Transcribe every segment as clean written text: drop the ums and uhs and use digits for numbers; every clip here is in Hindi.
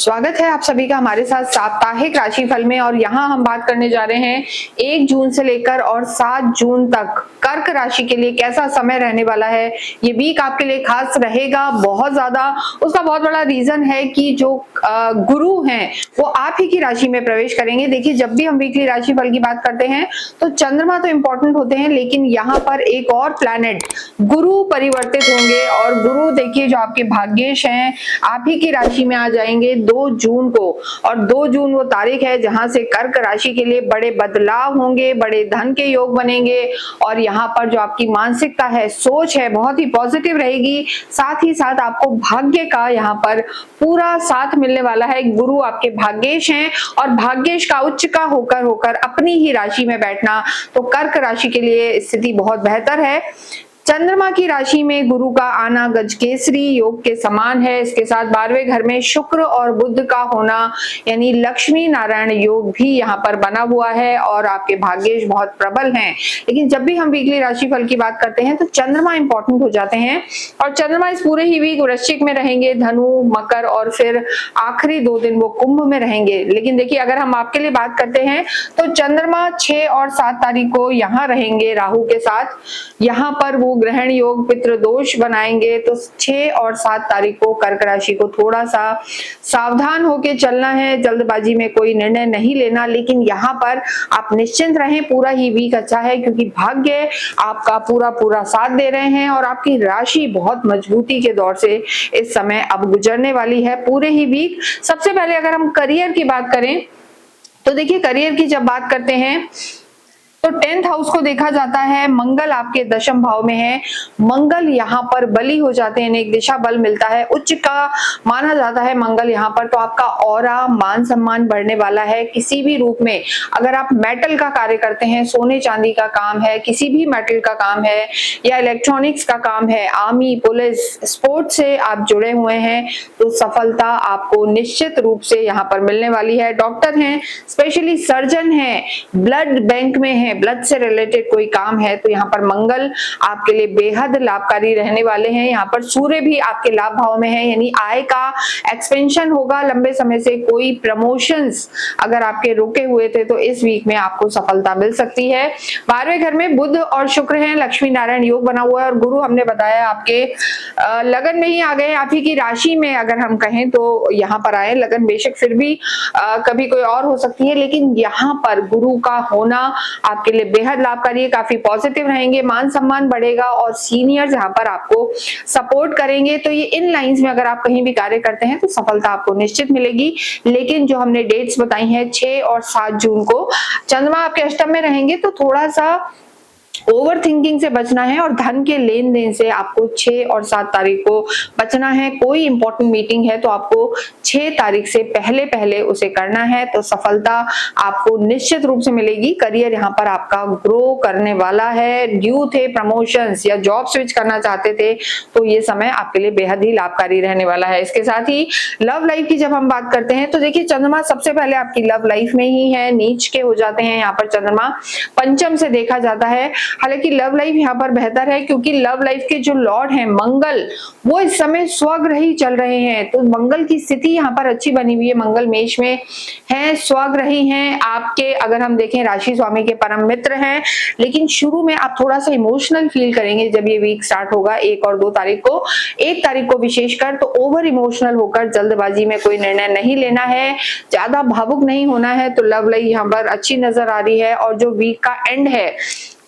स्वागत है आप सभी का हमारे साथ साप्ताहिक राशिफल में। और यहाँ हम बात करने जा रहे हैं 1 जून से लेकर और 7 जून तक कर्क राशि के लिए कैसा समय रहने वाला है। ये वीक आपके लिए खास रहेगा बहुत ज्यादा। उसका बहुत बड़ा रीजन है कि जो गुरु हैं वो आप ही की राशि में प्रवेश करेंगे। देखिए, जब भी हम वीकली राशिफल की बात करते हैं तो चंद्रमा तो इंपॉर्टेंट होते हैं, लेकिन यहाँ पर एक और प्लैनेट गुरु परिवर्तित होंगे। और गुरु देखिए जो आपके भाग्येश हैं आप ही की राशि में आ जाएंगे 2 जून को। और 2 जून वो तारीख है जहां से कर्क राशि के लिए बड़े बदलाव होंगे, बड़े धन के योग बनेंगे। और यहाँ पर जो आपकी मानसिकता है, सोच है, बहुत ही पॉजिटिव रहेगी। साथ ही साथ आपको भाग्य का यहाँ पर पूरा साथ मिलने वाला है। गुरु आपके भाग्येश हैं और भाग्येश का उच्च का होकर होकर अपनी ही राशि में बैठना, तो कर्क राशि के लिए स्थिति बहुत बेहतर है। चंद्रमा की राशि में गुरु का आना गजकेसरी योग के समान है। इसके साथ 12वें घर में शुक्र और बुध का होना यानी लक्ष्मी नारायण योग भी यहाँ पर बना हुआ है और आपके भाग्येश बहुत प्रबल हैं। लेकिन जब भी हम वीकली राशिफल की बात करते हैं तो चंद्रमा इंपॉर्टेंट हो जाते हैं। और चंद्रमा इस पूरे ही वीक वृश्चिक में रहेंगे, धनु, मकर और फिर आखिरी 2 दिन वो कुंभ में रहेंगे। लेकिन देखिए, अगर हम आपके लिए बात करते हैं तो चंद्रमा 6 और 7 तारीख को यहाँ रहेंगे राहु के साथ। यहाँ पर वो ग्रहण योग पितृ दोष बनाएंगे। तो 6 और 7 तारीख को कर्क राशि को थोड़ा सा सावधान होके चलना है, जल्दबाजी में कोई निर्णय नहीं लेना। लेकिन यहाँ पर आप निश्चिंत रहें, पूरा ही वीक अच्छा है क्योंकि भाग्य आपका पूरा पूरा साथ दे रहे हैं और आपकी राशि बहुत मजबूती के दौर से इस समय अब गुजरने वाली है पूरे ही वीक। सबसे पहले अगर हम करियर की बात करें तो देखिए, करियर की जब बात करते हैं तो 10th हाउस को देखा जाता है। मंगल आपके दशम भाव में है। मंगल यहाँ पर बली हो जाते हैं, एक दिशा बल मिलता है, उच्च का माना जाता है मंगल यहाँ पर। तो आपका ऑरा मान सम्मान बढ़ने वाला है किसी भी रूप में। अगर आप मेटल का कार्य करते हैं, सोने चांदी का काम है, किसी भी मेटल का काम है या इलेक्ट्रॉनिक्स का काम है, आर्मी, पुलिस, स्पोर्ट्स से आप जुड़े हुए हैं, तो सफलता आपको निश्चित रूप से यहाँ पर मिलने वाली है। डॉक्टर हैं, स्पेशली सर्जन हैं, ब्लड बैंक में है, ब्लड से रिलेटेड कोई काम है, तो यहाँ पर मंगल आपके लिए बेहद लाभकारी रहने वाले हैं। यहाँ पर सूर्य भी आपके लाभ भाव में है, यानी आय का एक्सपेंशन होगा। लंबे समय से कोई प्रमोशंस अगर आपके रुके हुए थे तो इस वीक में आपको सफलता मिल सकती है। 12वें घर में बुध और शुक्र हैं, लक्ष्मी नारायण योग बना हुआ है। और गुरु हमने बताया आपके लगन में ही आ गए, आप ही की राशि में अगर हम कहें तो यहाँ पर आए। लगन बेशक फिर भी कभी कोई और हो सकती है, लेकिन यहाँ पर गुरु का होना आपके लिए बेहद लाभकारी है, काफी पॉजिटिव रहेंगे, मान सम्मान बढ़ेगा और सीनियर्स यहाँ पर आपको सपोर्ट करेंगे। तो ये इन लाइंस में अगर आप कहीं भी कार्य करते हैं तो सफलता आपको निश्चित मिलेगी। लेकिन जो हमने डेट्स बताई हैं 6 और 7 जून को चंद्रमा आपके अष्टम में रहेंगे, तो थोड़ा सा ओवर थिंकिंग से बचना है और धन के लेन देन से आपको 6 और 7 तारीख को बचना है। कोई इंपॉर्टेंट मीटिंग है तो आपको 6 तारीख से पहले पहले उसे करना है, तो सफलता आपको निश्चित रूप से मिलेगी। करियर यहाँ पर आपका ग्रो करने वाला है। ड्यू थे प्रमोशंस या जॉब स्विच करना चाहते थे तो ये समय आपके लिए बेहद ही लाभकारी रहने वाला है। इसके साथ ही लव लाइफ की जब हम बात करते हैं तो देखिए, चंद्रमा सबसे पहले आपकी लव लाइफ में ही है, नीच के हो जाते हैं। यहाँ पर चंद्रमा पंचम से देखा जाता है। हालांकि लव लाइफ यहाँ पर बेहतर है क्योंकि लव लाइफ के जो लॉर्ड हैं मंगल, वो इस समय स्वग्रही चल रहे हैं। तो मंगल की स्थिति यहाँ पर अच्छी बनी हुई है। मंगल मेष में है, स्वग्रही हैं आपके। अगर हम देखें राशि स्वामी के परम मित्र हैं। लेकिन शुरू में आप थोड़ा सा इमोशनल फील करेंगे जब ये वीक स्टार्ट होगा 1 और 2 तारीख को। 1 तारीख को विशेषकर तो ओवर इमोशनल होकर जल्दबाजी में कोई निर्णय नहीं लेना है, ज्यादा भावुक नहीं होना है। तो लव लाइफ यहाँ पर अच्छी नजर आ रही है। और जो वीक का एंड है,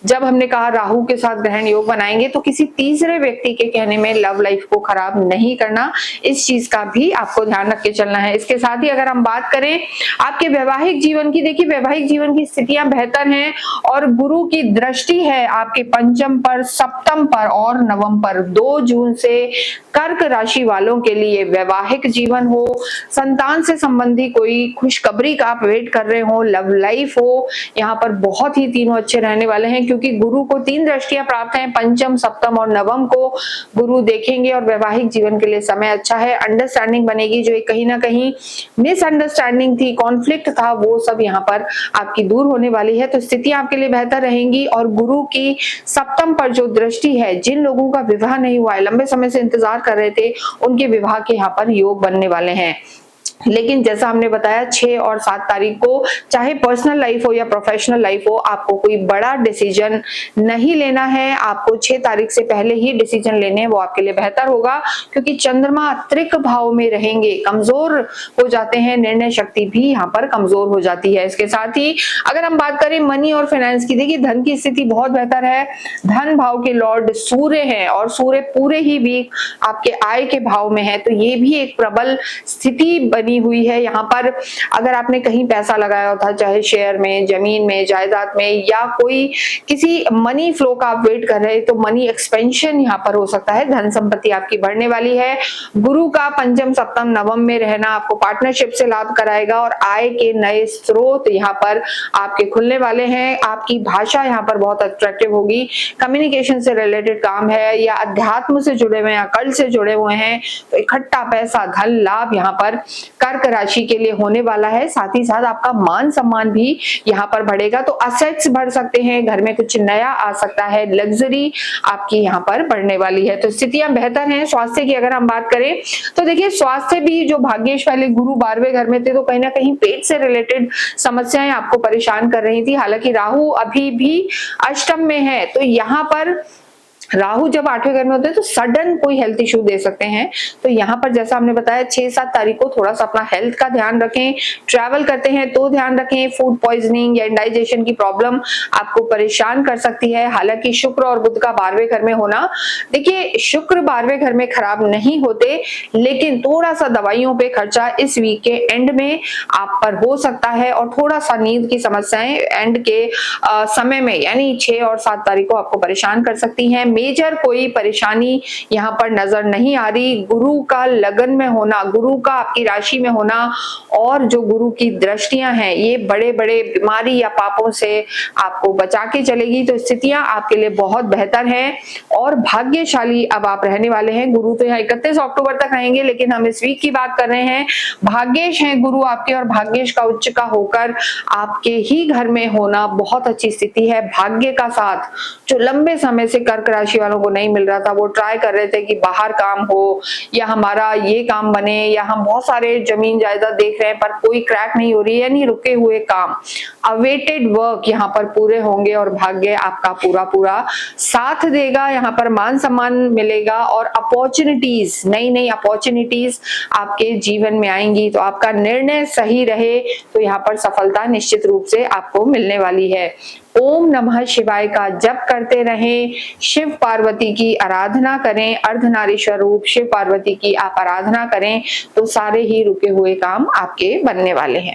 जब हमने कहा राहु के साथ ग्रहण योग बनाएंगे, तो किसी तीसरे व्यक्ति के कहने में लव लाइफ को खराब नहीं करना, इस चीज का भी आपको ध्यान रख के चलना है। इसके साथ ही अगर हम बात करें आपके वैवाहिक जीवन की, देखिए वैवाहिक जीवन की स्थितियां बेहतर हैं और गुरु की दृष्टि है आपके पंचम पर, सप्तम पर और नवम पर। 2 जून से कर्क राशि वालों के लिए वैवाहिक जीवन हो, संतान से संबंधी कोई खुशखबरी का आप वेट कर रहे हो, लव लाइफ हो, यहाँ पर बहुत ही तीनों अच्छे रहने वाले हैं क्योंकि गुरु को 3 दृष्टियां प्राप्त हैं, पंचम, सप्तम और नवम को गुरु देखेंगे। और वैवाहिक जीवन के लिए समय अच्छा है। अंडरस्टैंडिंग बनेगी, जो कहीं ना कहीं मिसअंडरस्टैंडिंग थी, कॉन्फ्लिक्ट था, वो सब यहाँ पर आपकी दूर होने वाली है। तो स्थितियां आपके लिए बेहतर रहेंगी। और गुरु की सप्तम पर जो दृष्टि है, जिन लोगों का विवाह नहीं हुआ है, लंबे समय से इंतजार कर रहे थे, उनके विवाह के यहाँ पर योग बनने वाले हैं। लेकिन जैसा हमने बताया 6 और 7 तारीख को चाहे पर्सनल लाइफ हो या प्रोफेशनल लाइफ हो, आपको कोई बड़ा डिसीजन नहीं लेना है। आपको 6 तारीख से पहले ही डिसीजन लेने हैं, वो आपके लिए बेहतर होगा, क्योंकि चंद्रमा त्रिक भाव में रहेंगे, कमजोर हो जाते हैं, निर्णय शक्ति भी यहाँ पर कमजोर हो जाती है। इसके साथ ही अगर हम बात करें मनी और फाइनेंस की, देखिए धन की स्थिति बहुत बेहतर है। धन भाव के लॉर्ड सूर्य हैं और सूर्य पूरे ही वीक आपके आय के भाव में है, तो ये भी एक प्रबल स्थिति बनी हुई है। यहाँ पर अगर आपने कहीं पैसा लगाया था, चाहे शेयर में, जमीन में, जायदाद में, या कोई किसी मनी फ्लो का आप वेट कर रहे हैं, तो मनी एक्सपेंशन यहाँ पर हो सकता है। धन संपत्ति आपकी बढ़ने वाली है। गुरु का पंचम सप्तम नवम में रहना आपको पार्टनरशिप से लाभ कराएगा और आय के नए स्रोत यहाँ पर आपके खुलने वाले हैं। आपकी भाषा यहाँ पर बहुत अट्रैक्टिव होगी। कम्युनिकेशन से रिलेटेड काम है या अध्यात्म से जुड़े हुए हैं, कल से जुड़े हुए हैं, तो इकट्ठा पैसा, धन लाभ यहाँ पर कर्क राशि के लिए होने वाला है। साथ ही साथ आपका मान सम्मान भी यहाँ पर बढ़ेगा, तो असेट्स बढ़ सकते हैं, घर में कुछ नया आ सकता है, लग्जरी आपकी यहाँ पर बढ़ने वाली है। तो स्थितियां बेहतर हैं। स्वास्थ्य की अगर हम बात करें तो देखिए स्वास्थ्य भी, जो भाग्येश वाले गुरु 12वें घर में थे, तो कहीं ना कहीं पेट से रिलेटेड समस्याएं आपको परेशान कर रही थी। हालांकि राहु अभी भी अष्टम में है, तो यहाँ पर राहु जब 8वें घर में होते हैं तो सडन कोई हेल्थ इश्यू दे सकते हैं। तो यहाँ पर जैसा हमने बताया 6-7 तारीख को थोड़ा सा अपना हेल्थ का ध्यान रखें। ट्रैवल करते हैं तो ध्यान रखें। फूड पॉइजनिंग या इंडाइजेशन की प्रॉब्लम आपको परेशान कर सकती है। हालांकि शुक्र और बुध का 12वें घर में होना, देखिए शुक्र 12वें घर में खराब नहीं होते, लेकिन थोड़ा सा दवाइयों पे खर्चा इस वीक के एंड में आप पर हो सकता है, और थोड़ा सा नींद की समस्याएं एंड के समय में, यानी 6 और 7 तारीख को आपको परेशान कर सकती हैं। मेजर कोई परेशानी यहाँ पर नजर नहीं आ रही। गुरु का लगन में होना, गुरु का आपकी राशि में होना, और जो गुरु की दृष्टियां हैं, ये बड़े बड़े बीमारी या पापों से आपको बचा के चलेगी। तो स्थितियां आपके लिए बहुत बेहतर हैं और भाग्यशाली अब आप रहने वाले हैं। गुरु तो यहाँ 31 अक्टूबर तक रहेंगे, लेकिन हम इस वीक की बात कर रहे हैं। भाग्येश हैं गुरु आपके, और भाग्येश का उच्च का होकर आपके ही घर में होना बहुत अच्छी स्थिति है। भाग्य का साथ जो लंबे समय से कर्क राशि वालों को नहीं मिल रहा था, वो ट्राई कर रहे थे कि बाहर काम हो या हमारा ये काम बने, या हम बहुत सारे जमीन जायदाद देख रहे हैं पर कोई क्रैक नहीं हो रही है, यानी रुके हुए काम, अवेटेड वर्क यहाँ पर पूरे होंगे और भाग्य आपका पूरा पूरा साथ देगा। यहाँ पर मान सम्मान मिलेगा और अपॉर्चुनिटीज, नई नई अपॉर्चुनिटीज आपके जीवन में आएंगी। तो आपका निर्णय सही रहे तो यहाँ पर सफलता निश्चित रूप से आपको मिलने वाली है। ओम नमः शिवाय का जप करते रहें। शिव पार्वती की आराधना करें। अर्धनारीश्वर रूप शिव पार्वती की आप आराधना करें तो सारे ही रुके हुए काम आपके बनने वाले हैं।